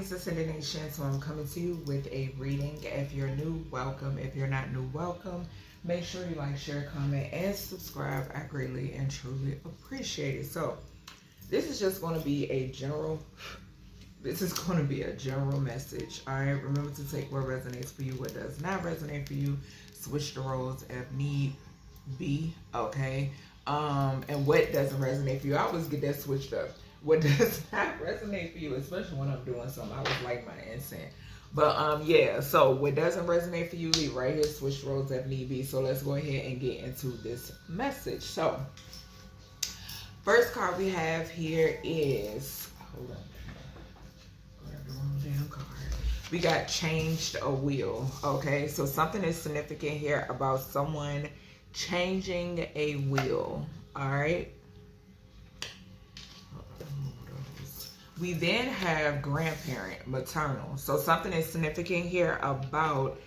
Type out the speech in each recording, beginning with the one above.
Greetings, Ascended Nation. So I'm coming to you with a reading. If you're new, welcome. If you're not new, welcome. Make sure you like, share, comment, and subscribe. I greatly and truly appreciate it. So this is just going to be a general message. All right, remember to take what resonates for you, what does not resonate for you. Switch the roles if need be. Okay. And what doesn't resonate for you, I always get that switched up. What does not resonate for you, especially when I'm doing something, I always like my incense. But yeah, so what doesn't resonate for you, leave right here, switch roles if need be. So let's go ahead and get into this message. So first card we have here is, hold on, grab the wrong damn card. We got changed a wheel. Okay, so something is significant here about someone changing a wheel. All right. We then have grandparent, maternal. So something is significant here about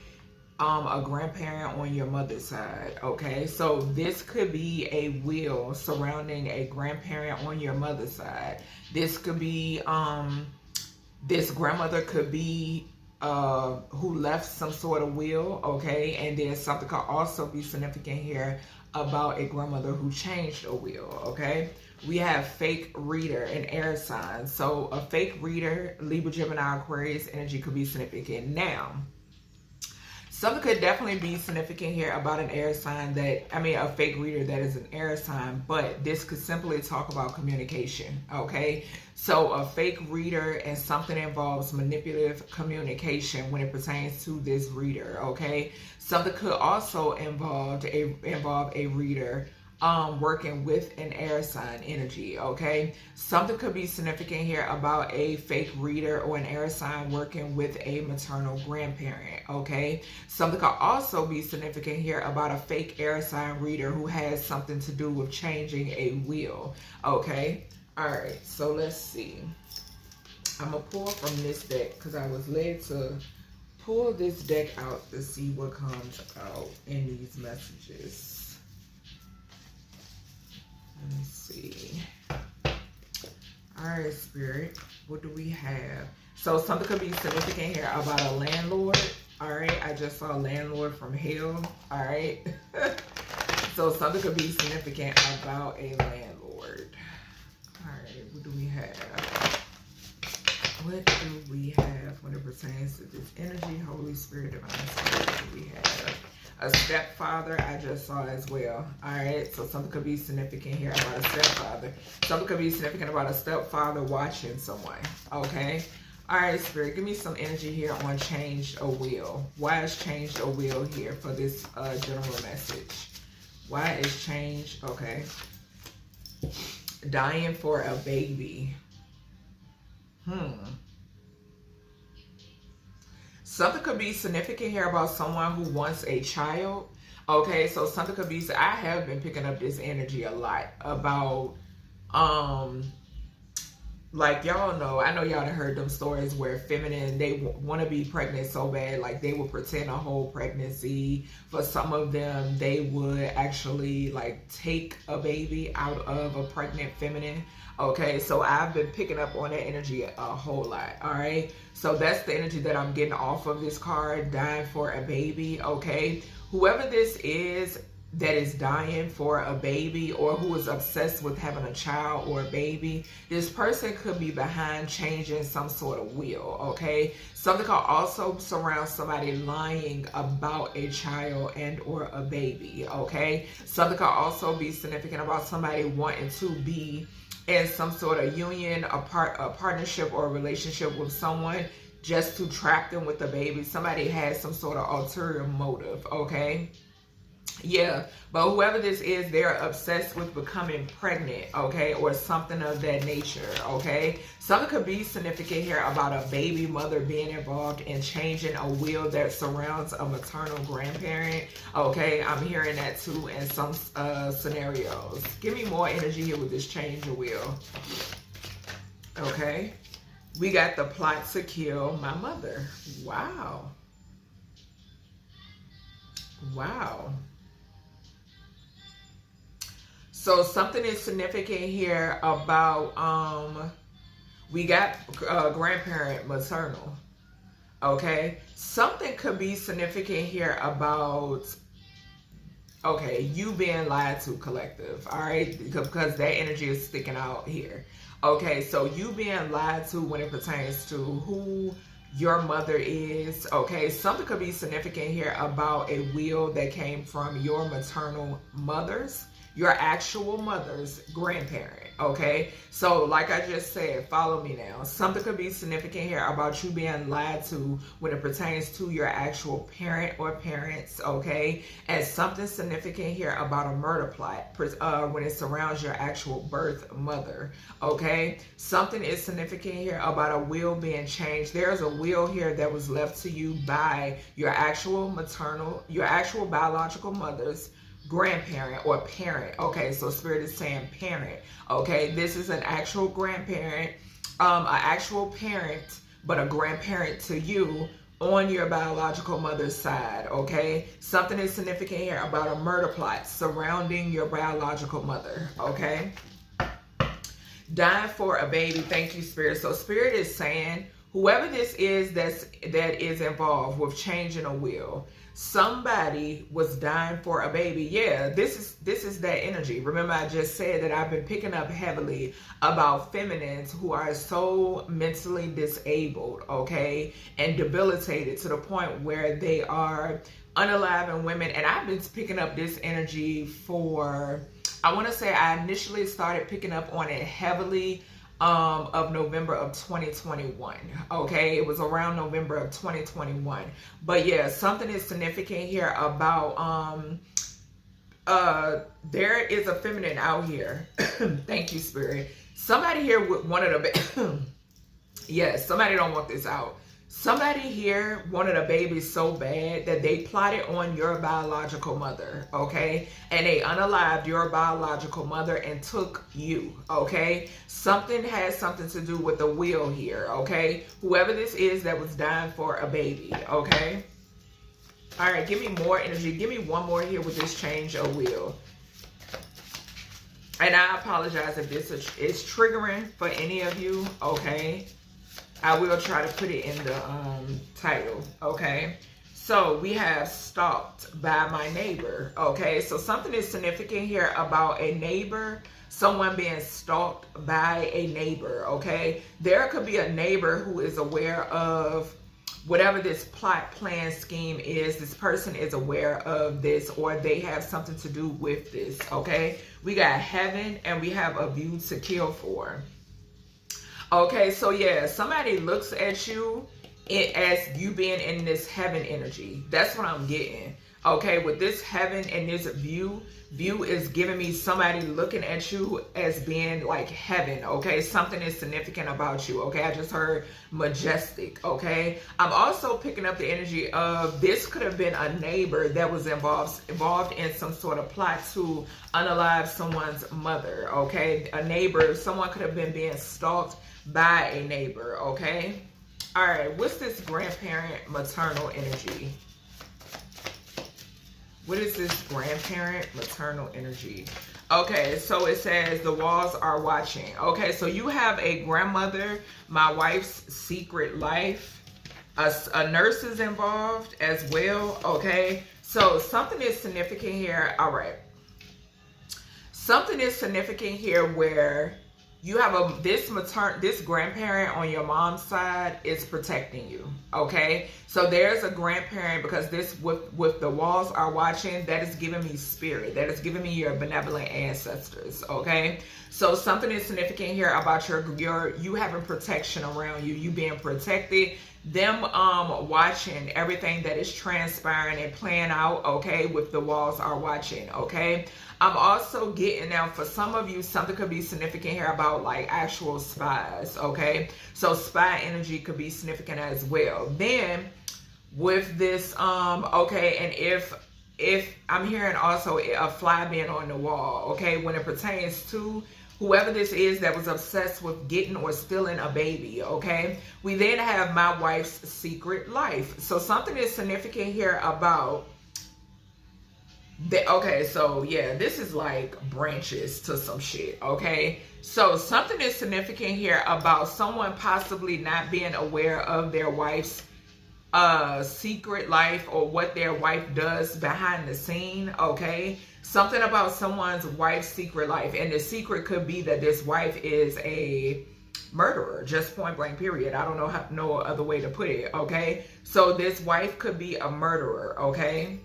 a grandparent on your mother's side. Okay, so this could be a will surrounding a grandparent on your mother's side. This could be this grandmother could be who left some sort of will. Okay, and then something could also be significant here about a grandmother who changed a will. Okay, we have fake reader and air sign. So a fake reader, Libra, Gemini, Aquarius energy could be significant. Now, something could definitely be significant here about an air sign a fake reader that is an air sign, but this could simply talk about communication. Okay, so a fake reader and something involves manipulative communication when it pertains to this reader. Okay, something could also involve a reader working with an air sign energy. Okay, something could be significant here about a fake reader or an air sign working with a maternal grandparent. Okay, something could also be significant here about a fake air sign reader who has something to do with changing a wheel. Okay, all right, so let's see. I'm gonna pull from this deck because I was led to pull this deck out to see what comes out in these messages. Let me see. All right, Spirit, what do we have? So something could be significant here about a landlord. All right, I just saw a landlord from hell. All right. So something could be significant about a landlord. All right, what do we have? What do we have when it pertains to this energy? Holy Spirit, Divine Spirit, what do we have? A stepfather, I just saw as well. All right, so something could be significant here about a stepfather. Something could be significant about a stepfather watching someone. Okay. All right, Spirit, give me some energy here on changed a will. Why is changed a will here for this general message? Why is changed? Okay. Dying for a baby. Something could be significant here about someone who wants a child. Okay, so something could be, I have been picking up this energy a lot about, like y'all know, I know y'all done heard them stories where feminine, they want to be pregnant so bad, like they would pretend a whole pregnancy. For some of them, they would actually like take a baby out of a pregnant feminine. Okay, so I've been picking up on that energy a whole lot. All right, so that's the energy that I'm getting off of this card, dying for a baby. Okay, whoever this is that is dying for a baby, or who is obsessed with having a child or a baby, this person could be behind changing some sort of will. Okay, something could also surround somebody lying about a child and or a baby. Okay, something could also be significant about somebody wanting to be in some sort of union, a partnership or a relationship with someone just to trap them with the baby. Somebody has some sort of ulterior motive. Okay, yeah, but whoever this is, they're obsessed with becoming pregnant. Okay, or something of that nature. Okay, something could be significant here about a baby mother being involved in changing a will that surrounds a maternal grandparent. Okay, I'm hearing that too in some scenarios. Give me more energy here with this change of will. Okay, we got the plot to kill my mother. Wow. Wow. So something is significant here about We got grandparent maternal. Okay, something could be significant here about, okay, you being lied to, collective. All right, because that energy is sticking out here. Okay, so you being lied to when it pertains to who your mother is. Okay, something could be significant here about a will that came from your maternal mother's, your actual mother's grandparent. Okay, so like I just said, follow me now. Something could be significant here about you being lied to when it pertains to your actual parent or parents. Okay, and something significant here about a murder plot when it surrounds your actual birth mother. Okay, something is significant here about a will being changed. There's a will here that was left to you by your actual maternal, your actual biological mother's grandparent or parent. Okay, so Spirit is saying parent. Okay, this is an actual grandparent, an actual parent, but a grandparent to you on your biological mother's side. Okay, something is significant here about a murder plot surrounding your biological mother. Okay, dying for a baby. Thank you, Spirit. So Spirit is saying whoever this is that is involved with changing a will, somebody was dying for a baby. Yeah, this is that energy. Remember, I just said that I've been picking up heavily about feminines who are so mentally disabled, okay, and debilitated to the point where they are unaliving women. And I've been picking up this energy for, I want to say I initially started picking up on it heavily of November of 2021. Okay, it was around November of 2021. But yeah, something is significant here about there is a feminine out here. Thank you, Spirit. Somebody here wanted a yes, somebody don't want this out. Somebody here wanted a baby so bad that they plotted on your biological mother, okay? And they unalived your biological mother and took you, okay? Something has something to do with the will here, okay? Whoever this is that was dying for a baby, okay? All right, give me more energy. Give me one more here with this change of will. And I apologize if this is triggering for any of you, okay? I will try to put it in the title, okay? So we have stalked by my neighbor, okay? So something is significant here about a neighbor, someone being stalked by a neighbor, okay? There could be a neighbor who is aware of whatever this plot, plan, scheme is. This person is aware of this, or they have something to do with this, okay? We got heaven and we have a view to kill for. Okay, so yeah, somebody looks at you as you being in this heaven energy. That's what I'm getting. Okay, with this heaven and this view is giving me somebody looking at you as being like heaven. Okay, something is significant about you. Okay, I just heard majestic. Okay, I'm also picking up the energy of this could have been a neighbor that was involved in some sort of plot to unalive someone's mother. Okay, a neighbor, someone could have been being stalked by a neighbor. Okay, all right, what's this grandparent maternal energy? What is this grandparent maternal energy? Okay, so it says the walls are watching. Okay, so you have a grandmother, my wife's secret life. A nurse is involved as well. Okay, so something is significant here. All right, something is significant here where you have this grandparent on your mom's side is protecting you. Okay, so there's a grandparent, because this with the walls are watching, that is giving me spirit, that is giving me your benevolent ancestors. Okay, so something is significant here about you having protection around you, you being protected, them watching everything that is transpiring and playing out. Okay, with the walls are watching. Okay, I'm also getting, now for some of you, something could be significant here about like actual spies. Okay, so spy energy could be significant as well. Then with this okay, and if I'm hearing also a fly being on the wall. Okay, when it pertains to whoever this is that was obsessed with getting or stealing a baby. Okay, we then have my wife's secret life. So something is significant here about Okay, so yeah, this is like branches to some shit, okay? So something is significant here about someone possibly not being aware of their wife's secret life or what their wife does behind the scene, okay? Something about someone's wife's secret life, and the secret could be that this wife is a murderer, just point blank period. I don't know no other way to put it, okay? So this wife could be a murderer, okay?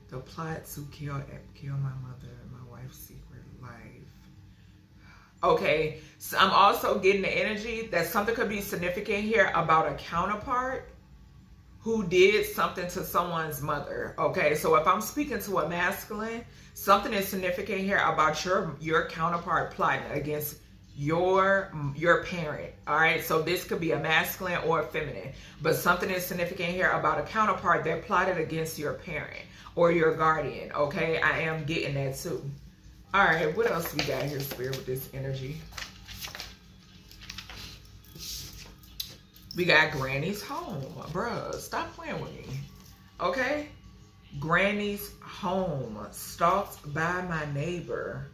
The plot to kill my mother, my wife's secret life. Okay, so I'm also getting the energy that something could be significant here about a counterpart who did something to someone's mother. Okay, so if I'm speaking to a masculine, something is significant here about your counterpart plotting against your parent. All right, so this could be a masculine or a feminine, but something is significant here about a counterpart that plotted against your parent or your guardian. Okay, I am getting that too. All right, what else we got here, Spirit, with this energy? We got Granny's home. Bruh, stop playing with me. Okay? Granny's home, stalked by my neighbor.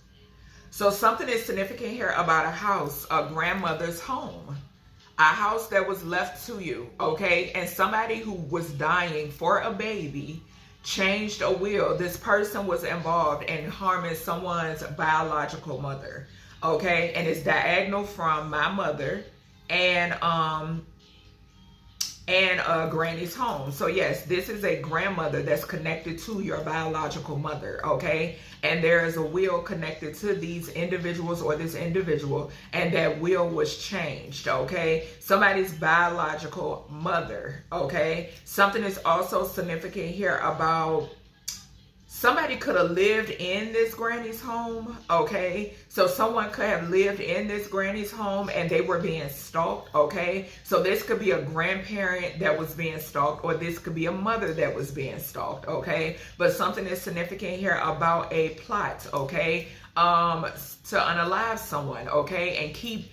So something is significant here about a house, a grandmother's home. A house that was left to you, okay? And somebody who was dying for a baby changed a will. This person was involved in harming someone's biological mother, okay? And it's diagonal from my mother and Granny's home. So yes, this is a grandmother that's connected to your biological mother, okay? And there is a will connected to these individuals or this individual, and that will was changed, okay? Somebody's biological mother, okay? Something is also significant here about somebody could have lived in this granny's home, okay? So someone could have lived in this granny's home and they were being stalked, okay? So this could be a grandparent that was being stalked, or this could be a mother that was being stalked, okay? But something is significant here about a plot, okay? To unalive someone, okay? And keep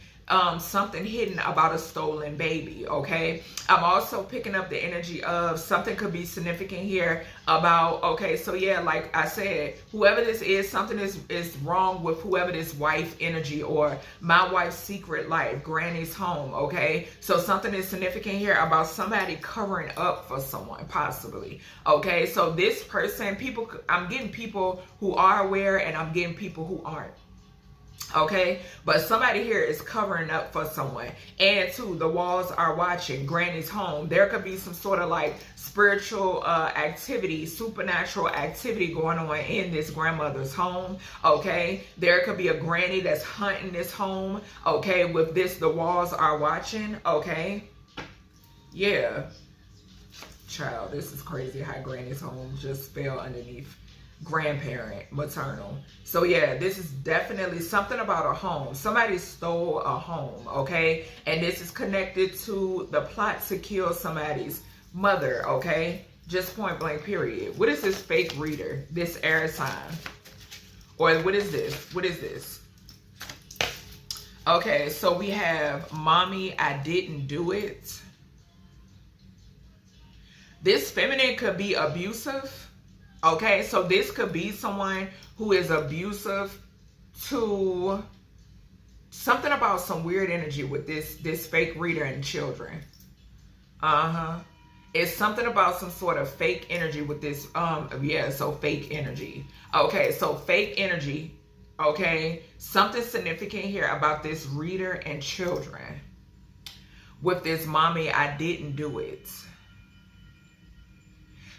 something hidden about a stolen baby, okay? I'm also picking up the energy of something could be significant here about, okay, so yeah, like I said, whoever this is, something is wrong with whoever this wife energy or my wife's secret life, Granny's home, okay? So something is significant here about somebody covering up for someone, possibly, okay? So this person, people, I'm getting people who are aware and I'm getting people who aren't. Okay, but somebody here is covering up for someone. And two, the walls are watching, Granny's home. There could be some sort of like spiritual activity, supernatural activity going on in this grandmother's home. Okay, there could be a granny that's hunting this home. Okay, with this, the walls are watching. Okay, yeah, child, this is crazy how Granny's home just fell underneath grandparent, maternal. So yeah, this is definitely something about a home. Somebody stole a home, okay? And this is connected to the plot to kill somebody's mother, okay? Just point blank period. What is this fake reader? This air sign? Or what is this? What is this? Okay, so we have mommy, I didn't do it. This feminine could be abusive. Okay, so this could be someone who is abusive to something about some weird energy with this fake reader and children. It's something about some sort of fake energy with this, yeah, so fake energy. Okay, so fake energy, okay? Something significant here about this reader and children. With this mommy, I didn't do it.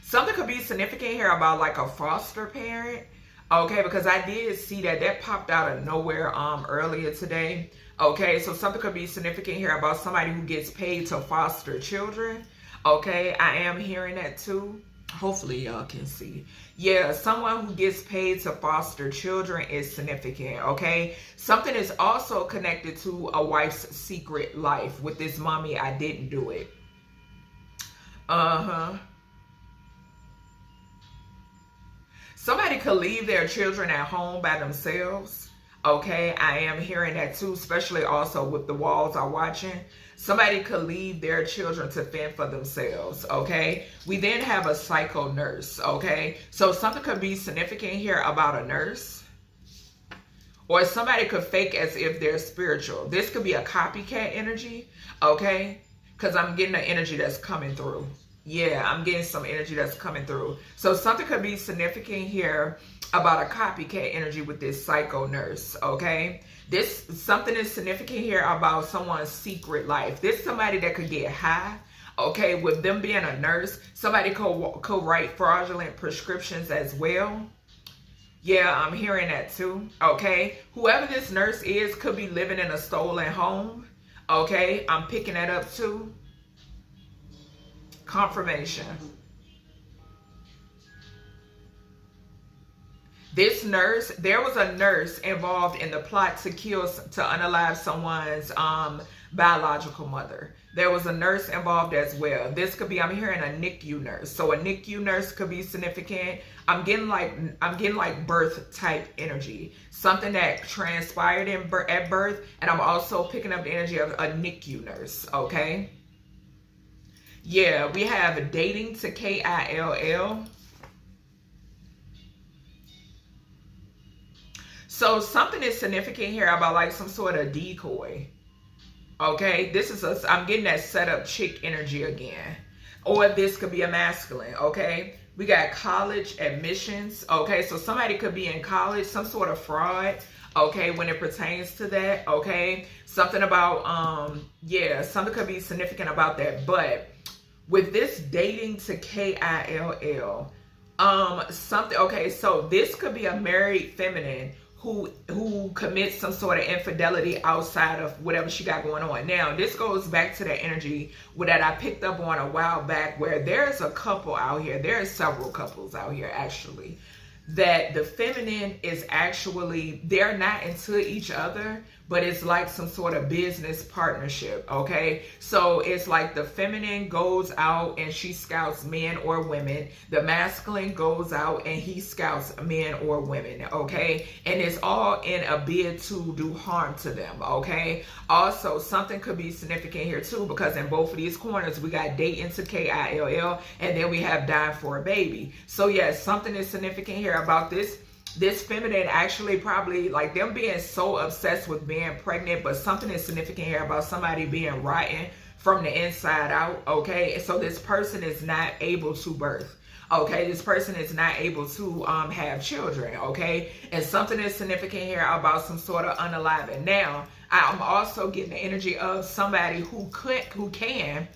Something could be significant here about like a foster parent, okay? Because I did see that popped out of nowhere earlier today, okay? So something could be significant here about somebody who gets paid to foster children, okay? I am hearing that too. Hopefully y'all can see. Yeah, someone who gets paid to foster children is significant, okay? Something is also connected to a wife's secret life with this mommy, I didn't do it. Somebody could leave their children at home by themselves, Okay, I am hearing that too, especially also with the walls are watching. Somebody could leave their children to fend for themselves, okay? We then have a psycho nurse, okay? So something could be significant here about a nurse. Or somebody could fake as if they're spiritual. This could be a copycat energy, okay? Because I'm getting the energy that's coming through. Yeah, I'm getting some energy that's coming through. So something could be significant here about a copycat energy with this psycho nurse, okay? Something is significant here about someone's secret life. This somebody that could get high, okay? With them being a nurse, somebody could write fraudulent prescriptions as well. Yeah, I'm hearing that too, okay? Whoever this nurse is could be living in a stolen home, okay? I'm picking that up too. Confirmation. This nurse, there was a nurse involved in the plot to unalive someone's biological mother. There was a nurse involved as well. This could be, I'm hearing a NICU nurse. So a NICU nurse could be significant. I'm getting like birth type energy. Something that transpired at birth. And I'm also picking up the energy of a NICU nurse, okay? Yeah, we have dating to KILL. So something is significant here about like some sort of decoy. Okay, I'm getting that setup chick energy again. Or this could be a masculine, okay? We got college admissions, okay? So somebody could be in college, some sort of fraud, okay, when it pertains to that, okay? Something about, yeah, something could be significant about that. But with this dating to KILL, something, okay, so this could be a married feminine who commits some sort of infidelity outside of whatever she got going on. Now, this goes back to the energy that I picked up on a while back, where there's a couple out here, there are several couples out here actually, that the feminine is actually, they're not into each other, but it's like some sort of business partnership, okay? So it's like the feminine goes out and she scouts men or women. The masculine goes out and he scouts men or women, okay? And it's all in a bid to do harm to them, okay? Also, something could be significant here too, because in both of these corners, we got dating to KILL, and then we have dying for a baby. So yes, something is significant here about this feminine actually probably, like them being so obsessed with being pregnant, but something is significant here about somebody being rotten from the inside out, okay? So this person is not able to birth, okay? This person is not able to have children, okay? And something is significant here about some sort of unaliving. Now, I'm also getting the energy of somebody who can,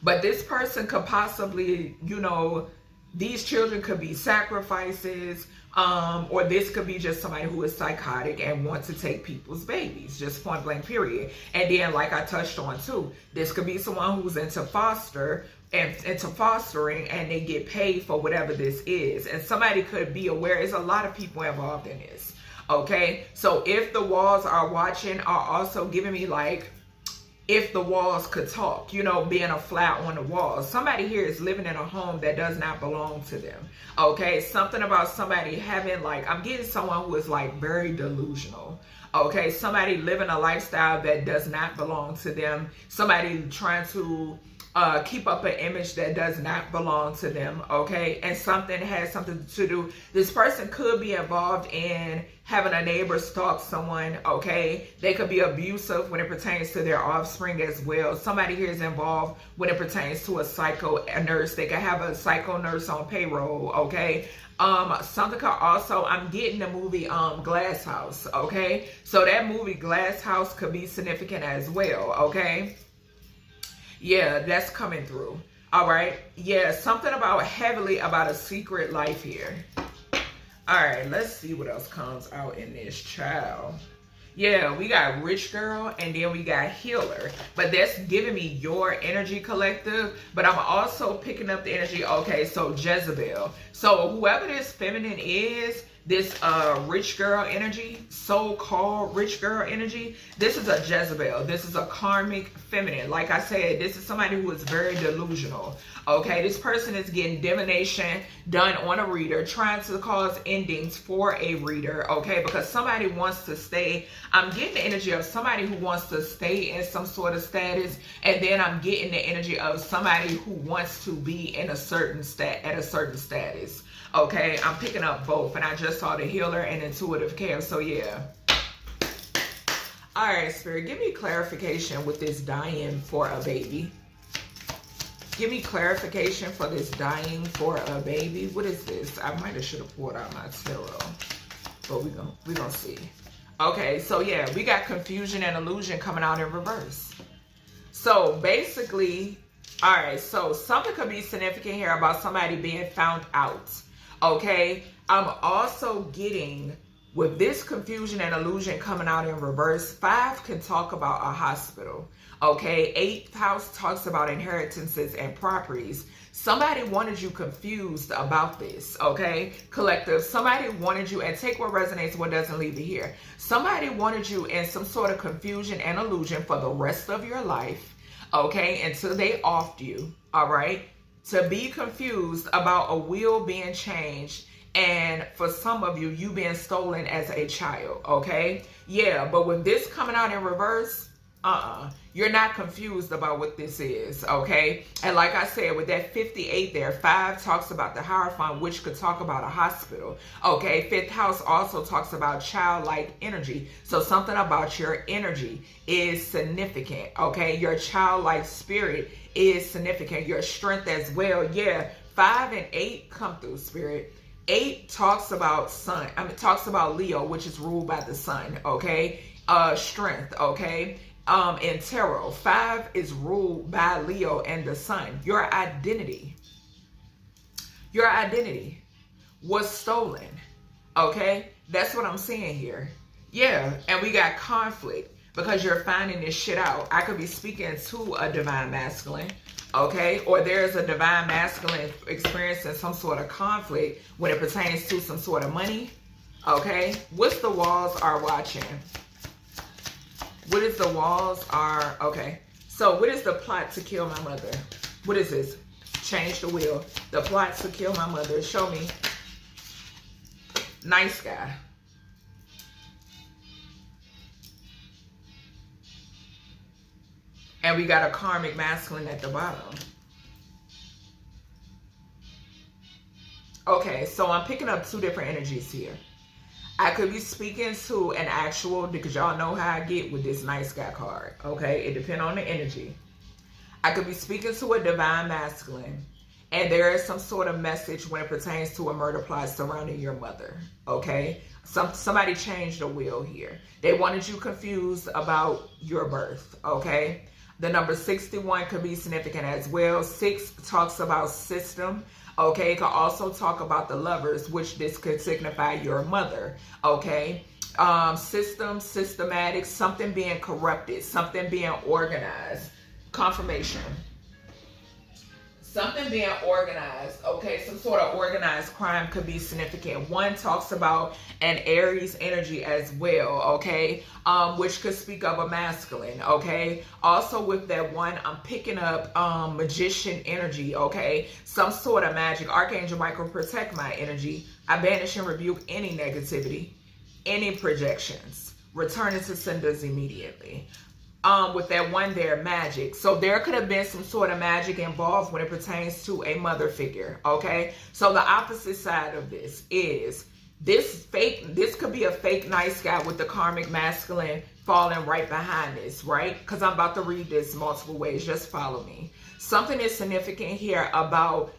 but this person could possibly, you know, these children could be sacrifices, or this could be just somebody who is psychotic and wants to take people's babies, just point blank period. And then, like I touched on too, this could be someone who's into fostering, and they get paid for whatever this is. And somebody could be aware, there's a lot of people involved in this, okay? So if the walls are watching, are also giving me like, if the walls could talk, you know, being a fly on the walls. Somebody here is living in a home that does not belong to them, okay? Something about somebody having, like, I'm getting someone who is like very delusional, okay? Somebody living a lifestyle that does not belong to them. Somebody trying to keep up an image that does not belong to them, okay? And something has something to do, this person could be involved in having a neighbor stalk someone, okay? They could be abusive when it pertains to their offspring as well. Somebody here is involved when it pertains to a nurse. They could have a psycho nurse on payroll, okay? Something could also, I'm getting the movie Glass House, okay? So that movie Glass House could be significant as well, okay? Yeah, that's coming through. All right. Yeah, something about heavily about a secret life here. All right, let's see what else comes out in this child. Yeah, we got rich girl and then we got healer. But that's giving me your energy collective. But I'm also picking up the energy. Okay, so Jezebel. So whoever this feminine is, this rich girl energy, so-called rich girl energy. This is a Jezebel. This is a karmic feminine. Like I said, this is somebody who is very delusional. Okay, this person is getting divination done on a reader, trying to cause endings for a reader, okay, because somebody wants to stay. I'm getting the energy of somebody who wants to stay in some sort of status, and then I'm getting the energy of somebody who wants to be in a certain status. Okay, I'm picking up both, and I just saw the healer and intuitive care, so yeah. All right, Spirit, give me clarification with this dying for a baby. Give me clarification for this dying for a baby. What is this? I might have should have pulled out my tarot, but we gonna see. Okay, so yeah, we got confusion and illusion coming out in reverse. So basically, all right, so something could be significant here about somebody being found out. Okay, I'm also getting, with this confusion and illusion coming out in reverse, 5 can talk about a hospital. Okay, 8th house talks about inheritances and properties. Somebody wanted you confused about this, okay? Collective, somebody wanted you, and take what resonates, what doesn't, leave it here. Somebody wanted you in some sort of confusion and illusion for the rest of your life, okay? Until they offed you, all right? To be confused about a will being changed, and for some of you, you being stolen as a child, okay? Yeah, but with this coming out in reverse, you're not confused about what this is, okay? And like I said, with that 58 there, 5 talks about the Hierophant, which could talk about a hospital, okay? 5th house also talks about childlike energy. So something about your energy is significant, okay? Your childlike spirit is significant. Your strength as well. Yeah, 5 and 8 come through, Spirit. 8 talks about sun. Talks about Leo, which is ruled by the sun, okay? Strength, okay? In tarot, 5 is ruled by Leo and the sun. Your identity was stolen, okay? That's what I'm saying here. Yeah, and we got conflict because you're finding this shit out. I could be speaking to a divine masculine, okay? Or there's a divine masculine experiencing some sort of conflict when it pertains to some sort of money, okay? What's the walls are watching? What is the walls are, okay. So what is the plot to kill my mother? What is this? Change the wheel. The plot to kill my mother. Show me. Nice guy. And we got a karmic masculine at the bottom. Okay, so I'm picking up 2 different energies here. I could be speaking to an actual, because y'all know how I get with this nice guy card, okay? It depends on the energy. I could be speaking to a divine masculine, and there is some sort of message when it pertains to a murder plot surrounding your mother, okay? Somebody changed the wheel here. They wanted you confused about your birth, okay? The number 61 could be significant as well. 6 talks about system. Okay, it could also talk about the Lovers, which this could signify your mother, okay? System, systematic, something being corrupted, something being organized. Confirmation. Something being organized, okay? Some sort of organized crime could be significant. 1 talks about an Aries energy as well, okay? Which could speak of a masculine, okay? Also with that 1, I'm picking up magician energy, okay? Some sort of magic. Archangel Michael, protect my energy. I banish and rebuke any negativity, any projections. Return it to senders immediately. With that 1 there, magic. So there could have been some sort of magic involved when it pertains to a mother figure, okay? So the opposite side of this is this could be a fake nice guy with the karmic masculine falling right behind this, right? Because I'm about to read this multiple ways. Just follow me. Something is significant here about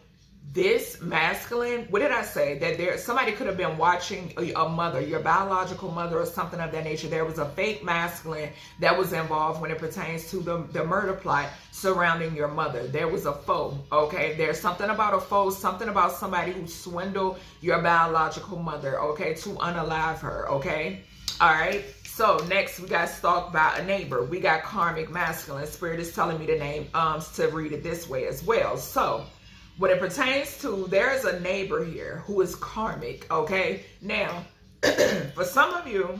this masculine. What did I say? That somebody could have been watching a mother, your biological mother or something of that nature. There was a fake masculine that was involved when it pertains to the murder plot surrounding your mother. There was a foe, okay? There's something about a foe, something about somebody who swindled your biological mother, okay, to unalive her, okay? All right. So next we got stalked by a neighbor. We got karmic masculine. Spirit is telling me the name to read it this way as well. So When it pertains to, there is a neighbor here who is karmic, okay? Now, for some of you,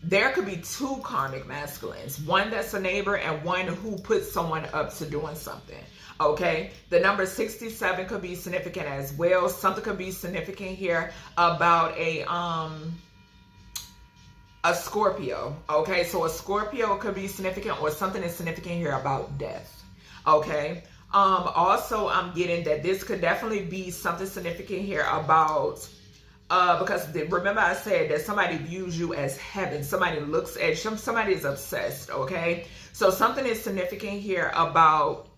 there could be two karmic masculines. One that's a neighbor and one who puts someone up to doing something, okay? The number 67 could be significant as well. Something could be significant here about a Scorpio, okay? So a Scorpio could be significant, or something is significant here about death, okay? Also, I'm getting that this could definitely be something significant here about, because remember I said that somebody views you as heaven. Somebody looks at you, somebody is obsessed, okay? So something is significant here about,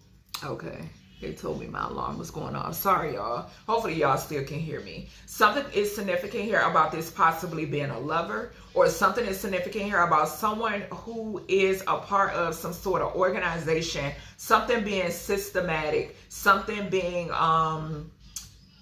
okay, they told me my alarm was going off. Sorry, y'all. Hopefully y'all still can hear me. Something is significant here about this possibly being a lover, or something is significant here about someone who is a part of some sort of organization, something being systematic, something being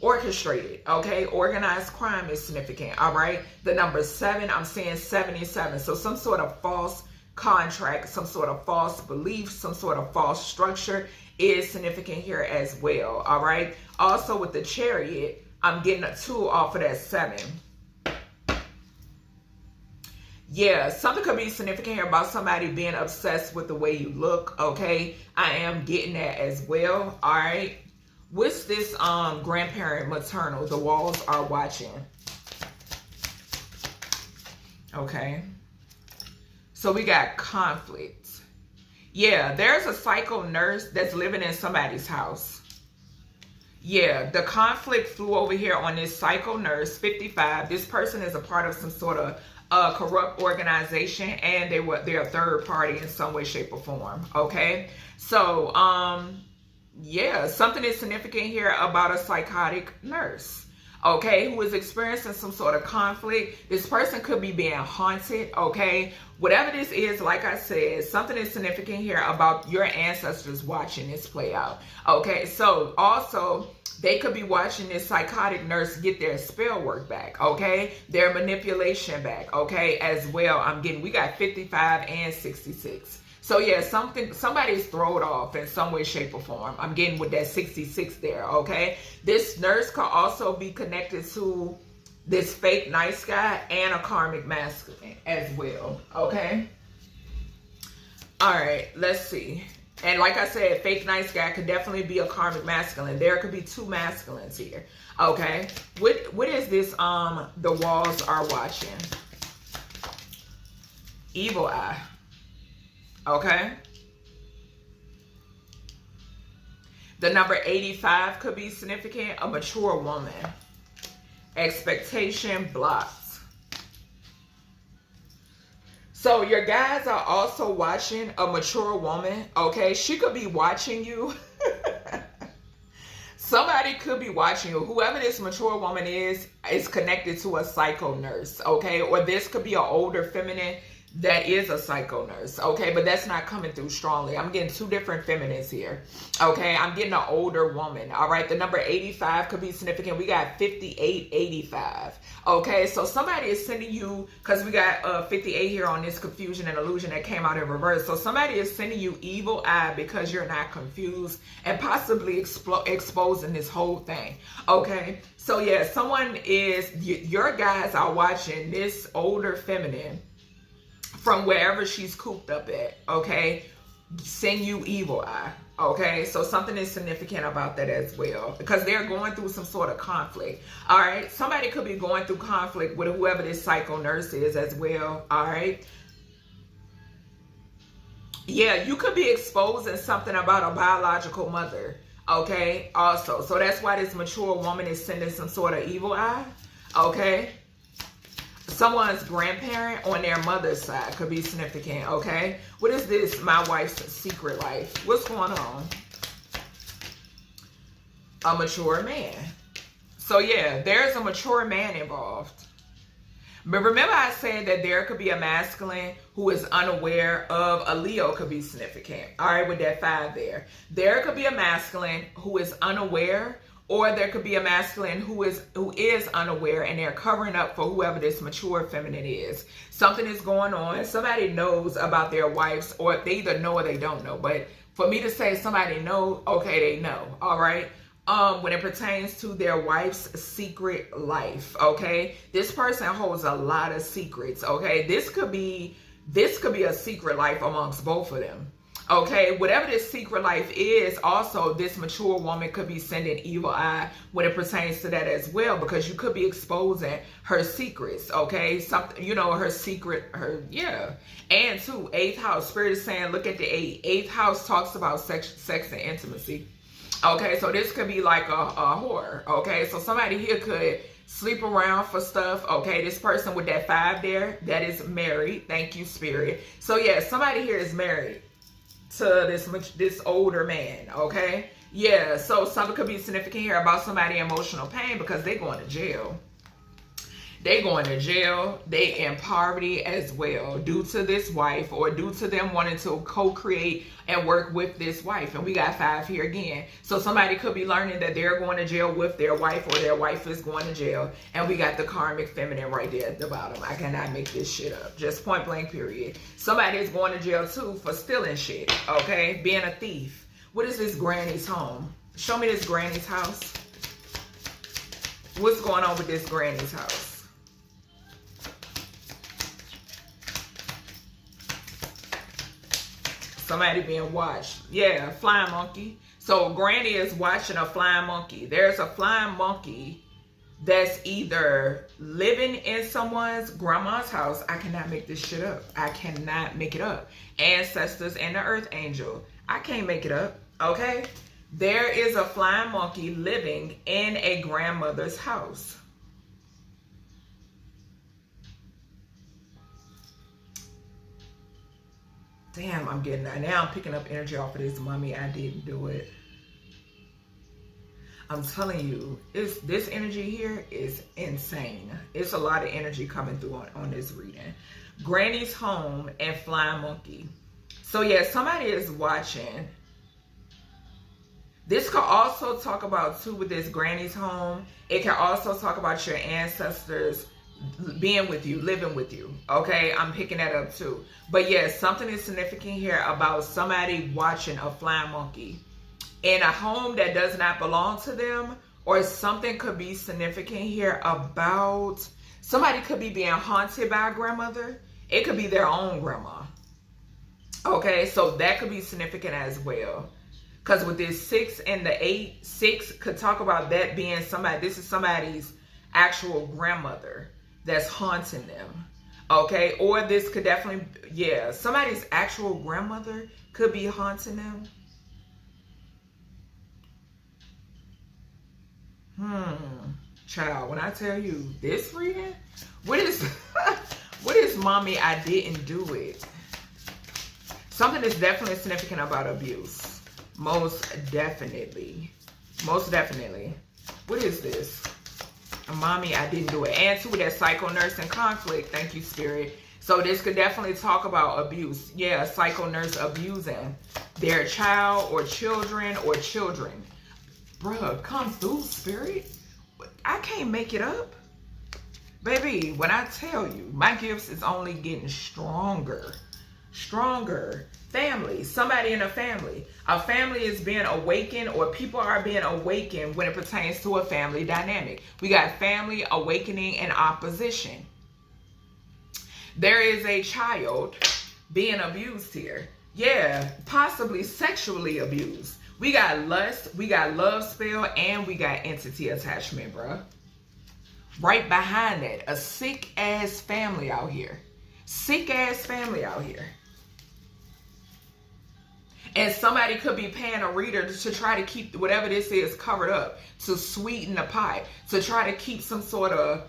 orchestrated, okay? Organized crime is significant, all right? The number 7, I'm saying 77. So some sort of false contract, some sort of false belief, some sort of false structure is significant here as well, all right? Also with the Chariot, I'm getting a 2 off of that 7. Yeah, something could be significant here about somebody being obsessed with the way you look, okay? I am getting that as well, all right? What's this grandparent maternal? The walls are watching. Okay. So we got conflict. Yeah, there's a psycho nurse that's living in somebody's house. Yeah, the conflict flew over here on this psycho nurse, 55. This person is a part of some sort of corrupt organization, and they're a third party in some way, shape, or form. Okay, so yeah, something is significant here about a psychotic nurse, okay, who is experiencing some sort of conflict. This person could be being haunted, okay? Whatever this is, like I said, something is significant here about your ancestors watching this play out, okay? So also, they could be watching this psychotic nurse get their spell work back, okay? Their manipulation back, okay, as well. We got 55 and 66. So yeah, somebody's thrown off in some way, shape, or form. I'm getting with that 66 there, okay? This nurse could also be connected to this fake nice guy and a karmic masculine as well, okay? All right, let's see. And like I said, fake nice guy could definitely be a karmic masculine. There could be two masculines here, okay? What is this, the walls are watching? Evil eye. Okay. The number 85 could be significant. A mature woman. Expectation blocks. So your guys are also watching a mature woman. Okay. She could be watching you. Somebody could be watching you. Whoever this mature woman is connected to a psycho nurse. Okay. Or this could be an older feminine that is a psycho nurse, okay? But that's not coming through strongly. I'm getting two different feminines here, okay? I'm getting an older woman, all right? The number 85 could be significant. We got 58, 85, okay? So somebody is sending you, because we got 58 here on this confusion and illusion that came out in reverse. So somebody is sending you evil eye because you're not confused and possibly exposing this whole thing, okay? So yeah, your guys are watching this older feminine from wherever she's cooped up at, okay, send you evil eye, okay? So something is significant about that as well, because they're going through some sort of conflict, all right? Somebody could be going through conflict with whoever this psycho nurse is as well, all right? Yeah, you could be exposing something about a biological mother, okay, also. So that's why this mature woman is sending some sort of evil eye, okay? Someone's grandparent on their mother's side could be significant, okay? What is this? My wife's secret life. What's going on? A mature man. So yeah, there's a mature man involved. But remember I said that there could be a masculine who is unaware of. A Leo could be significant. All right, with that 5 there. There could be a masculine who is unaware Or there could be a masculine who is unaware, and they're covering up for whoever this mature feminine is. Something is going on. Somebody knows about their wives, or they either know or they don't know. But for me to say somebody know, okay, they know. All right. When it pertains to their wife's secret life, okay, this person holds a lot of secrets. Okay, this could be a secret life amongst both of them. Okay, whatever this secret life is, also this mature woman could be sending evil eye when it pertains to that as well, because you could be exposing her secrets. Okay, something, you know, her secret, and too, 8th house, Spirit is saying, look at the 8th house talks about sex and intimacy. Okay, so this could be like a whore. Okay, so somebody here could sleep around for stuff. Okay, this person with that 5 there, that is married. Thank you, Spirit. So yeah, somebody here is married to this older man. Okay, yeah, so something could be significant here about somebody in emotional pain because they're going to jail. They going to jail. They in poverty as well due to this wife, or due to them wanting to co-create and work with this wife. And we got 5 here again. So somebody could be learning that they're going to jail with their wife, or their wife is going to jail. And we got the karmic feminine right there at the bottom. I cannot make this shit up. Just point blank period. Somebody is going to jail too for stealing shit. Okay, being a thief. What is this granny's home? Show me this granny's house. What's going on with this granny's house? Somebody being watched. Yeah, flying monkey. So granny is watching a flying monkey. There's a flying monkey that's either living in someone's grandma's house. I cannot make this shit up. I cannot make it up. Ancestors and the earth angel. I can't make it up. Okay? There is a flying monkey living in a grandmother's house. Damn, I'm getting that. Now I'm picking up energy off of this mommy. I didn't do it. I'm telling you, this energy here is insane. It's a lot of energy coming through on this reading. Granny's home and flying monkey. So yeah, somebody is watching. This could also talk about too with this granny's home. It can also talk about your ancestors being with you, living with you. Okay, I'm picking that up too. But yes, something is significant here about somebody watching a flying monkey in a home that does not belong to them, or something could be significant here about somebody could be being haunted by a grandmother. It could be their own grandma. Okay, so that could be significant as well. Because with this 6 and the 8, 6 could talk about that being somebody, this is somebody's actual grandmother that's haunting them. Okay, or this could definitely, yeah, somebody's actual grandmother could be haunting them. Child, when I tell you this reading, what is mommy, I didn't do it. Something is definitely significant about abuse. Most definitely. Most definitely. What is this? Mommy, I didn't do it. And to that psycho nurse and conflict. Thank you, Spirit. So this could definitely talk about abuse. Yeah, a psycho nurse abusing their child or children or children. Bruh, come through, Spirit. I can't make it up. Baby, when I tell you, my gifts is only getting stronger. Stronger. Family. Somebody in a family. A family is being awakened, or people are being awakened when it pertains to a family dynamic. We got family, awakening, and opposition. There is a child being abused here. Yeah, possibly sexually abused. We got lust, we got love spell, and we got entity attachment, bruh. Right behind that, a sick-ass family out here. Sick-ass family out here. And somebody could be paying a reader to try to keep whatever this is covered up, to sweeten the pie, to try to keep some sort of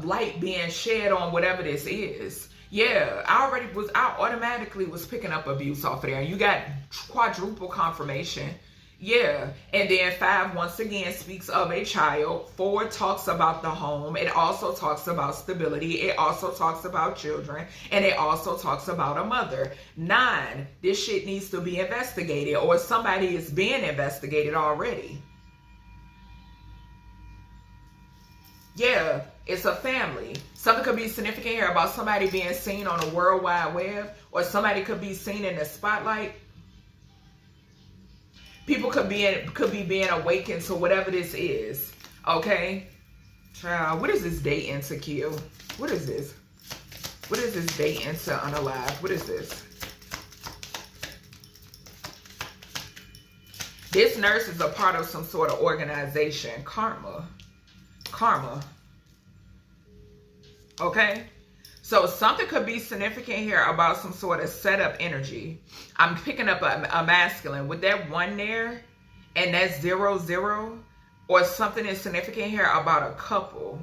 light being shed on whatever this is. Yeah, I automatically was picking up abuse off of there. You got quadruple confirmation. Yeah, and then 5 once again speaks of a child. 4 talks about the home. It also talks about stability. It also talks about children, and it also talks about a mother. 9, this shit needs to be investigated, or somebody is being investigated already. Yeah, it's a family. Something could be significant here about somebody being seen on the World Wide Web, or somebody could be seen in the spotlight. People could be being awakened to whatever this is. Okay? Child, what is this date into kill? What is this? What is this date into unalive? What is this? This nurse is a part of some sort of organization. Karma. Okay? So something could be significant here about some sort of setup energy. I'm picking up a masculine. With that 1 there, and that's 0, 0, or something is significant here about a couple.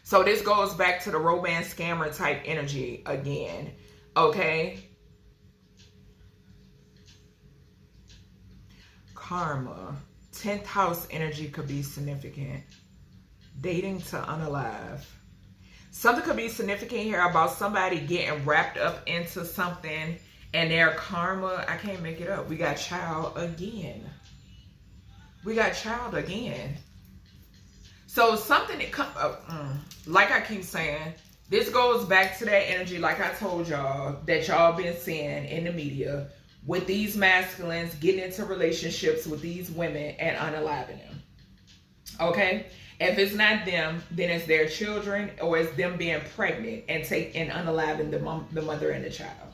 So this goes back to the romance scammer type energy again. Okay? Karma. 10th house energy could be significant. Dating to unalive. Something could be significant here about somebody getting wrapped up into something and their karma. I can't make it up. We got child again. We got child again. So something that comes up, like I keep saying, this goes back to that energy, like I told y'all, that y'all been seeing in the media with these masculines getting into relationships with these women and unaliving them. Okay? If it's not them, then it's their children, or it's them being pregnant and unaliving the mother and the child.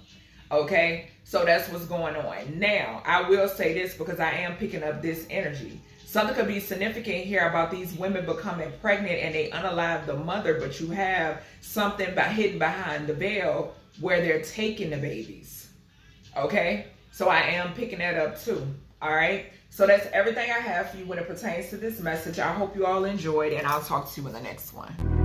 Okay? So that's what's going on. Now, I will say this because I am picking up this energy. Something could be significant here about these women becoming pregnant and they unalive the mother, but you have something hidden behind the veil where they're taking the babies. Okay? So I am picking that up too. All right? So that's everything I have for you when it pertains to this message. I hope you all enjoyed, and I'll talk to you in the next one.